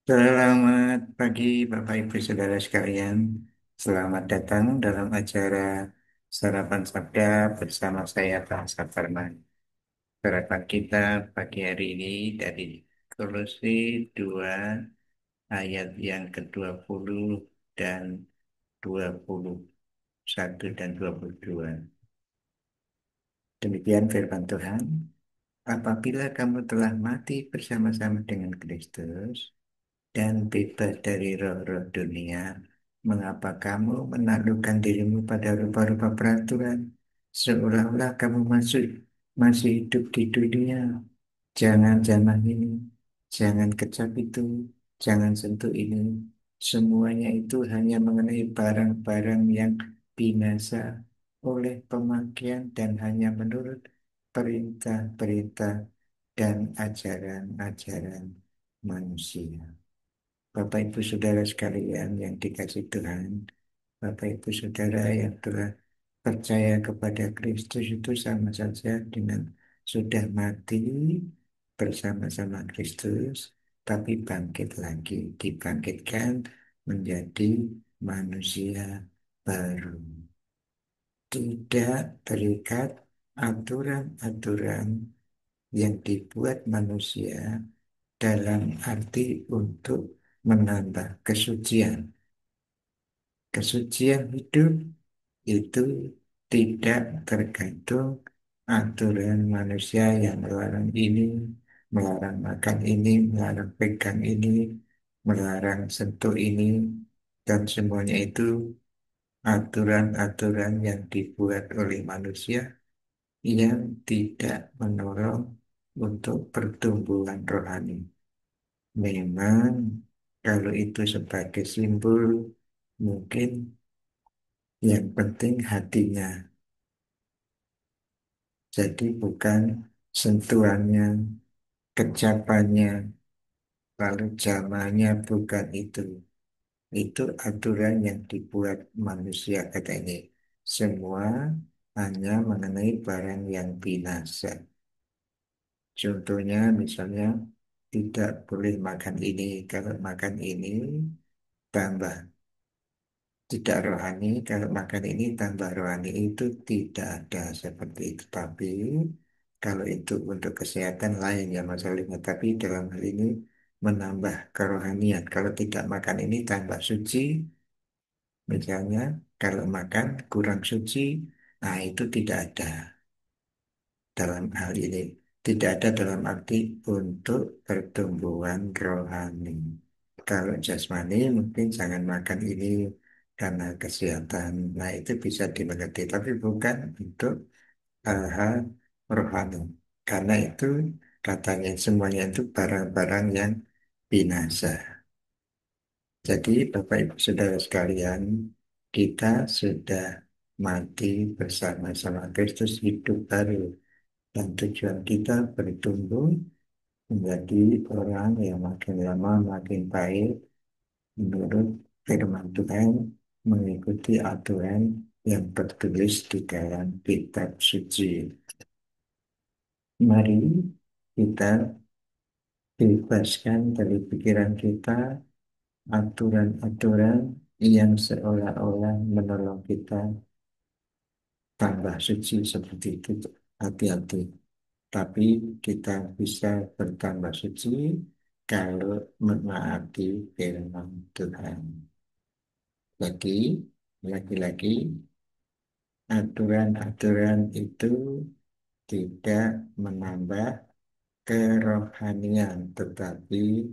Selamat pagi Bapak Ibu Saudara sekalian. Selamat datang dalam acara Sarapan Sabda bersama saya Pak Saparman. Sarapan kita pagi hari ini dari Kolose 2 ayat yang ke-20 dan 21 dan 22. Demikian firman Tuhan. Apabila kamu telah mati bersama-sama dengan Kristus, dan bebas dari roh-roh dunia, mengapa kamu menaklukkan dirimu pada rupa-rupa peraturan, seolah-olah kamu masih hidup di dunia? Jangan jamah ini, jangan kecap itu, jangan sentuh ini. Semuanya itu hanya mengenai barang-barang yang binasa oleh pemakaian dan hanya menurut perintah-perintah dan ajaran-ajaran manusia. Bapak Ibu Saudara sekalian yang dikasih Tuhan, Bapak Ibu Saudara yang telah percaya kepada Kristus itu sama saja dengan sudah mati bersama-sama Kristus, tapi bangkit lagi, dibangkitkan menjadi manusia baru. Tidak terikat aturan-aturan yang dibuat manusia dalam arti untuk menambah kesucian. Kesucian hidup itu tidak tergantung aturan manusia yang melarang ini, melarang makan ini, melarang pegang ini, melarang sentuh ini, dan semuanya itu aturan-aturan yang dibuat oleh manusia yang tidak mendorong untuk pertumbuhan rohani. Memang kalau itu sebagai simbol, mungkin yang penting hatinya. Jadi bukan sentuhannya, kecapannya, lalu zamannya bukan itu. Itu aturan yang dibuat manusia kata ini. Semua hanya mengenai barang yang binasa. Contohnya misalnya tidak boleh makan ini. Kalau makan ini tambah tidak rohani, kalau makan ini tambah rohani itu tidak ada seperti itu. Tapi kalau itu untuk kesehatan lain ya masalahnya. Tapi dalam hal ini menambah kerohanian. Kalau tidak makan ini tambah suci, misalnya kalau makan kurang suci, nah itu tidak ada dalam hal ini. Tidak ada dalam arti untuk pertumbuhan rohani. Kalau jasmani mungkin jangan makan ini karena kesehatan. Nah itu bisa dimengerti, tapi bukan untuk hal rohani. Karena itu katanya semuanya itu barang-barang yang binasa. Jadi Bapak Ibu Saudara sekalian, kita sudah mati bersama-sama Kristus hidup baru. Dan tujuan kita bertumbuh menjadi orang yang makin lama makin baik menurut firman Tuhan, mengikuti aturan yang tertulis di dalam kitab suci. Mari kita bebaskan dari pikiran kita aturan-aturan yang seolah-olah menolong kita tambah suci seperti itu. Hati-hati. Tapi kita bisa bertambah suci kalau menaati firman Tuhan. Jadi, lagi-lagi aturan-aturan itu tidak menambah kerohanian, tetapi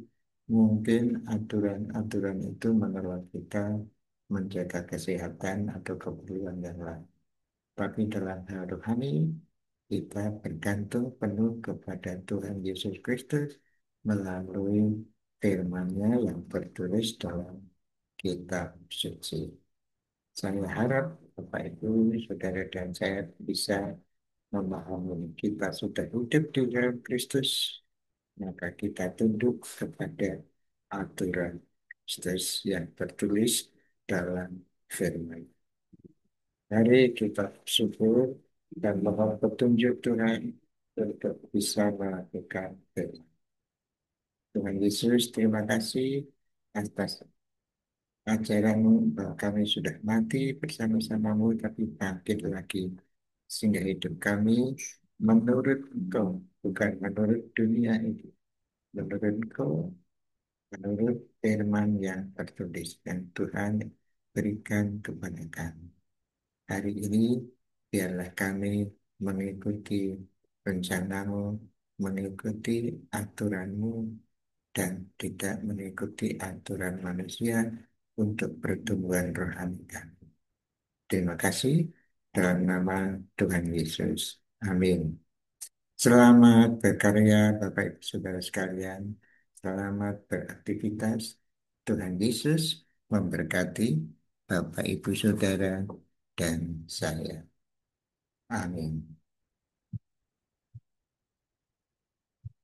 mungkin aturan-aturan itu menolong kita menjaga kesehatan atau keperluan yang lain. Tapi dalam hal rohani, kita bergantung penuh kepada Tuhan Yesus Kristus melalui firman-Nya yang tertulis dalam kitab suci. Saya harap Bapak Ibu, Saudara dan saya bisa memahami kita sudah hidup di dalam Kristus, maka kita tunduk kepada aturan Kristus yang tertulis dalam firman. Mari kita bersyukur dan mohon petunjuk Tuhan untuk bisa melakukan firman. Tuhan Yesus, terima kasih atas ajaranmu bahwa kami sudah mati bersama-samamu tapi bangkit lagi. Sehingga hidup kami menurut Engkau, bukan menurut dunia ini. Menurut Engkau, menurut firman yang tertulis dan Tuhan berikan kepada kami. Hari ini biarlah kami mengikuti rencanamu, mengikuti aturanmu, dan tidak mengikuti aturan manusia untuk pertumbuhan rohani kami. Terima kasih dalam nama Tuhan Yesus. Amin. Selamat berkarya Bapak Ibu Saudara sekalian. Selamat beraktivitas. Tuhan Yesus memberkati Bapak Ibu Saudara dan saya. Amin.